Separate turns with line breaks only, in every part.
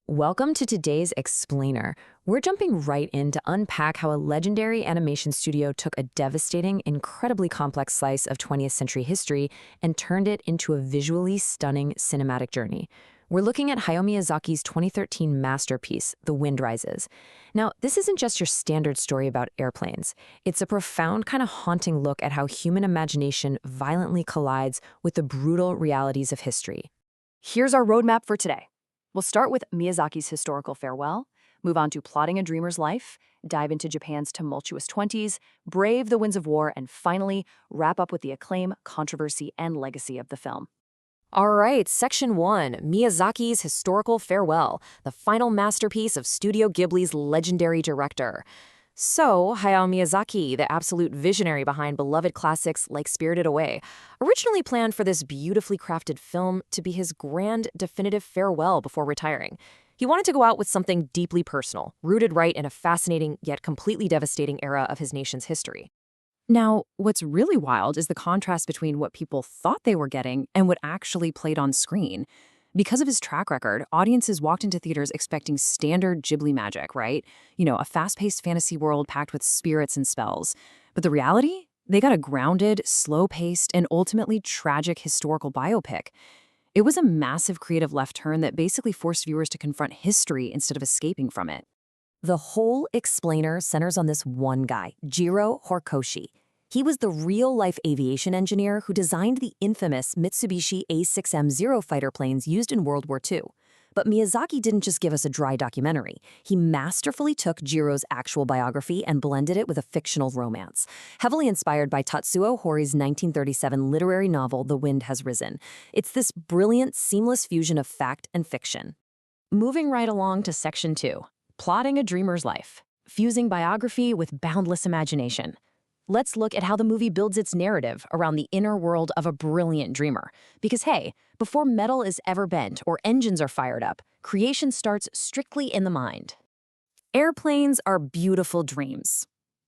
Welcome to today's Explainer. We're jumping right in to unpack how a legendary animation studio took a devastating, incredibly complex slice of 20th century history and turned it into a visually stunning cinematic journey. We're looking at Hayao Miyazaki's 2013 masterpiece, The Wind Rises. Now, this isn't just your standard story about airplanes. It's a profound, kind of haunting look at how human imagination violently collides with the brutal realities of history.
Here's our roadmap for today. We'll start with Miyazaki's historical farewell, move on to plotting a dreamer's life, dive into Japan's tumultuous 20s, brave the winds of war, and finally, wrap up with the acclaim, controversy, and legacy of the film.
All right, Section 1, Miyazaki's historical farewell, the final masterpiece of Studio Ghibli's legendary director. So, Hayao Miyazaki, the absolute visionary behind beloved classics like Spirited Away, originally planned for this beautifully crafted film to be his grand, definitive farewell before retiring. He wanted to go out with something deeply personal, rooted right in a fascinating yet completely devastating era of his nation's history.
Now, what's really wild is the contrast between what people thought they were getting and what actually played on screen. Because of his track record, audiences walked into theaters expecting standard Ghibli magic, right? A fast-paced fantasy world packed with spirits and spells. But the reality? They got a grounded, slow-paced, and ultimately tragic historical biopic. It was a massive creative left turn that basically forced viewers to confront history instead of escaping from it.
The whole Explainer centers on this one guy, Jiro Horikoshi. He was the real-life aviation engineer who designed the infamous Mitsubishi A6M Zero fighter planes used in World War II. But Miyazaki didn't just give us a dry documentary. He masterfully took Jiro's actual biography and blended it with a fictional romance, heavily inspired by Tatsuo Hori's 1937 literary novel The Wind Has Risen. It's this brilliant, seamless fusion of fact and fiction. Moving right along to Section 2, Plotting a Dreamer's Life, fusing biography with boundless imagination. Let's look at how the movie builds its narrative around the inner world of a brilliant dreamer. Because hey, before metal is ever bent or engines are fired up, creation starts strictly in the mind. Airplanes are beautiful dreams.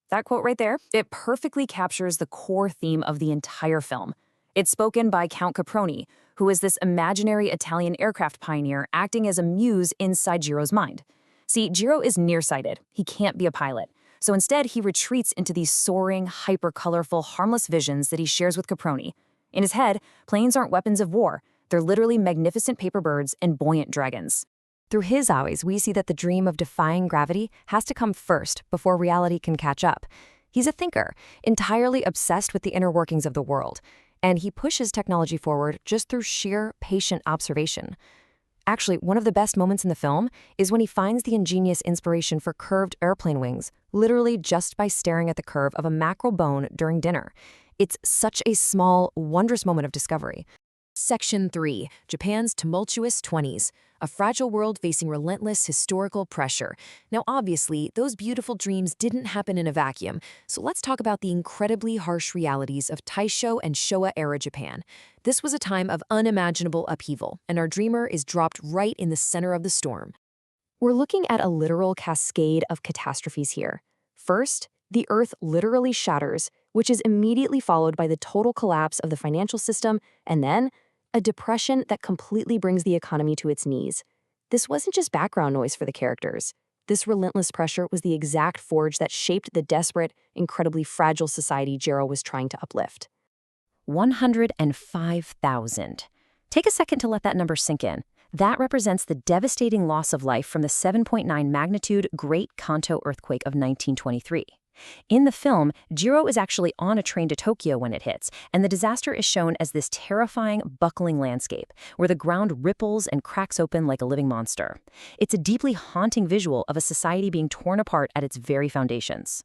That quote right there, it perfectly captures the core theme of the entire film. It's spoken by Count Caproni, who is this imaginary Italian aircraft pioneer acting as a muse inside Jiro's mind. See, Jiro is nearsighted. He can't be a pilot. So instead, he retreats into these soaring, hyper-colorful, harmless visions that he shares with Caproni. In his head, planes aren't weapons of war. They're literally magnificent paper birds and buoyant dragons. Through his eyes, we see that the dream of defying gravity has to come first before reality can catch up. He's a thinker, entirely obsessed with the inner workings of the world, and he pushes technology forward just through sheer, patient observation. Actually, one of the best moments in the film is when he finds the ingenious inspiration for curved airplane wings, literally just by staring at the curve of a mackerel bone during dinner. It's such a small, wondrous moment of discovery. Section 3, Japan's tumultuous 20s, a fragile world facing relentless historical pressure. Now, obviously, those beautiful dreams didn't happen in a vacuum, so let's talk about the incredibly harsh realities of Taisho and Showa-era Japan. This was a time of unimaginable upheaval, and our dreamer is dropped right in the center of the storm. We're looking at a literal cascade of catastrophes here. First, the earth literally shatters, which is immediately followed by the total collapse of the financial system, and then a depression that completely brings the economy to its knees. This wasn't just background noise for the characters. This relentless pressure was the exact forge that shaped the desperate, incredibly fragile society Jiro was trying to uplift. 105,000. Take a second to let that number sink in. That represents the devastating loss of life from the 7.9 magnitude Great Kanto earthquake of 1923. In the film, Jiro is actually on a train to Tokyo when it hits, and the disaster is shown as this terrifying, buckling landscape, where the ground ripples and cracks open like a living monster. It's a deeply haunting visual of a society being torn apart at its very foundations.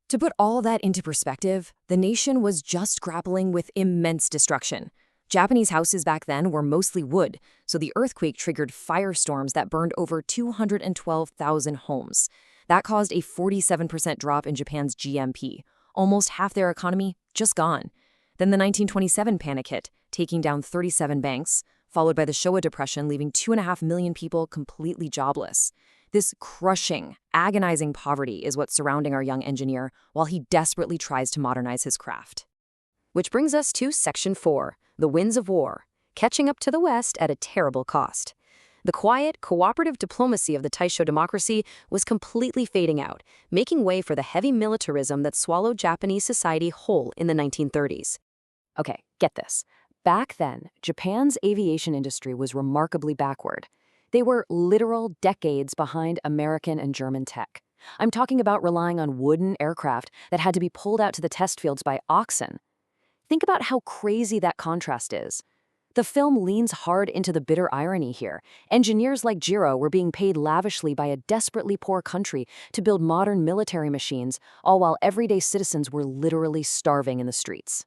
To put all that into perspective, the nation was just grappling with immense destruction. Japanese houses back then were mostly wood, so the earthquake triggered firestorms that burned over 212,000 homes. That caused a 47% drop in Japan's GMP. Almost half their economy just gone. Then the 1927 panic hit, taking down 37 banks, followed by the Showa Depression, leaving 2.5 million people completely jobless. This crushing, agonizing poverty is what's surrounding our young engineer while he desperately tries to modernize his craft. Which brings us to Section 4, The Winds of War, catching up to the West at a terrible cost.
The quiet, cooperative diplomacy of the Taisho democracy was completely fading out, making way for the heavy militarism that swallowed Japanese society whole in the 1930s. Okay, get this. Back then, Japan's aviation industry was remarkably backward. They were literal decades behind American and German tech. I'm talking about relying on wooden aircraft that had to be pulled out to the test fields by oxen. Think about how crazy that contrast is. The film leans hard into the bitter irony here. Engineers like Jiro were being paid lavishly by a desperately poor country to build modern military machines, all while everyday citizens were literally starving in the streets.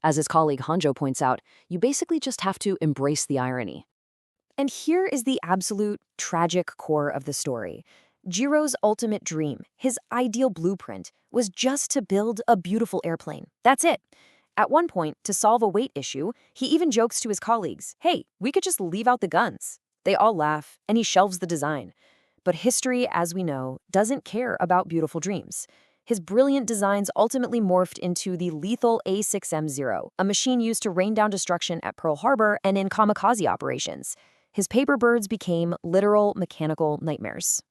As his colleague Hanjo points out, you basically just have to embrace the irony. And here is the absolute tragic core of the story. Jiro's ultimate dream, his ideal blueprint, was just to build a beautiful airplane. That's it. At one point, to solve a weight issue, he even jokes to his colleagues, "Hey, we could just leave out the guns." They all laugh, and he shelves the design. But history, as we know, doesn't care about beautiful dreams. His brilliant designs ultimately morphed into the lethal A6M Zero, a machine used to rain down destruction at Pearl Harbor and in kamikaze operations. His paper birds became literal mechanical nightmares.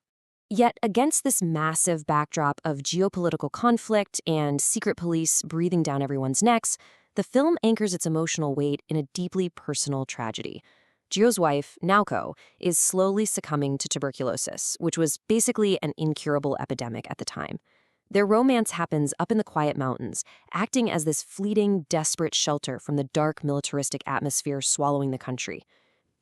Yet against this massive backdrop of geopolitical conflict and secret police breathing down everyone's necks, the film anchors its emotional weight in a deeply personal tragedy. Jiro's wife, Naoko, is slowly succumbing to tuberculosis, which was basically an incurable epidemic at the time. Their romance happens up in the quiet mountains, acting as this fleeting, desperate shelter from the dark, militaristic atmosphere swallowing the country.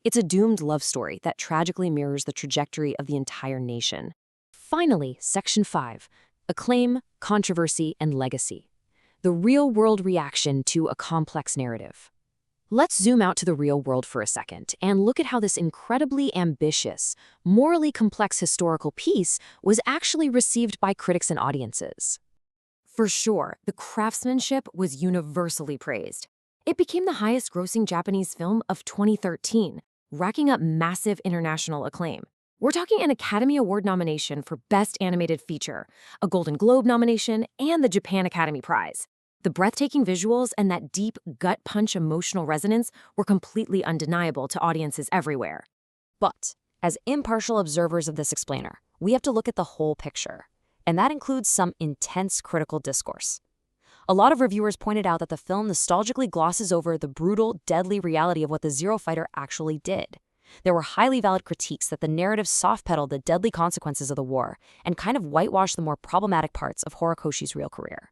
It's a doomed love story that tragically mirrors the trajectory of the entire nation. Finally, Section 5, Acclaim, Controversy, and Legacy. The real-world reaction to a complex narrative. Let's zoom out to the real world for a second and look at how this incredibly ambitious, morally complex historical piece was actually received by critics and audiences. For sure, the craftsmanship was universally praised. It became the highest-grossing Japanese film of 2013, racking up massive international acclaim. We're talking an Academy Award nomination for Best Animated Feature, a Golden Globe nomination, and the Japan Academy Prize. The breathtaking visuals and that deep, gut-punch emotional resonance were completely undeniable to audiences everywhere. But, as impartial observers of this explainer, we have to look at the whole picture, and that includes some intense critical discourse. A lot of reviewers pointed out that the film nostalgically glosses over the brutal, deadly reality of what the Zero fighter actually did. There were highly valid critiques that the narrative soft-pedaled the deadly consequences of the war and kind of whitewashed the more problematic parts of Horikoshi's real career.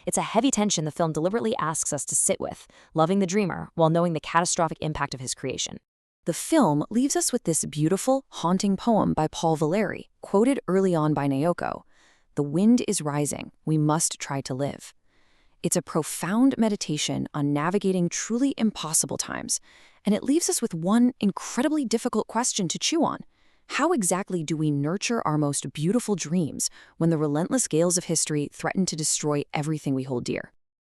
It's a heavy tension the film deliberately asks us to sit with, loving the dreamer while knowing the catastrophic impact of his creation. The film leaves us with this beautiful, haunting poem by Paul Valéry, quoted early on by Naoko. "The wind is rising, we must try to live." It's a profound meditation on navigating truly impossible times, and it leaves us with one incredibly difficult question to chew on. How exactly do we nurture our most beautiful dreams when the relentless gales of history threaten to destroy everything we hold dear?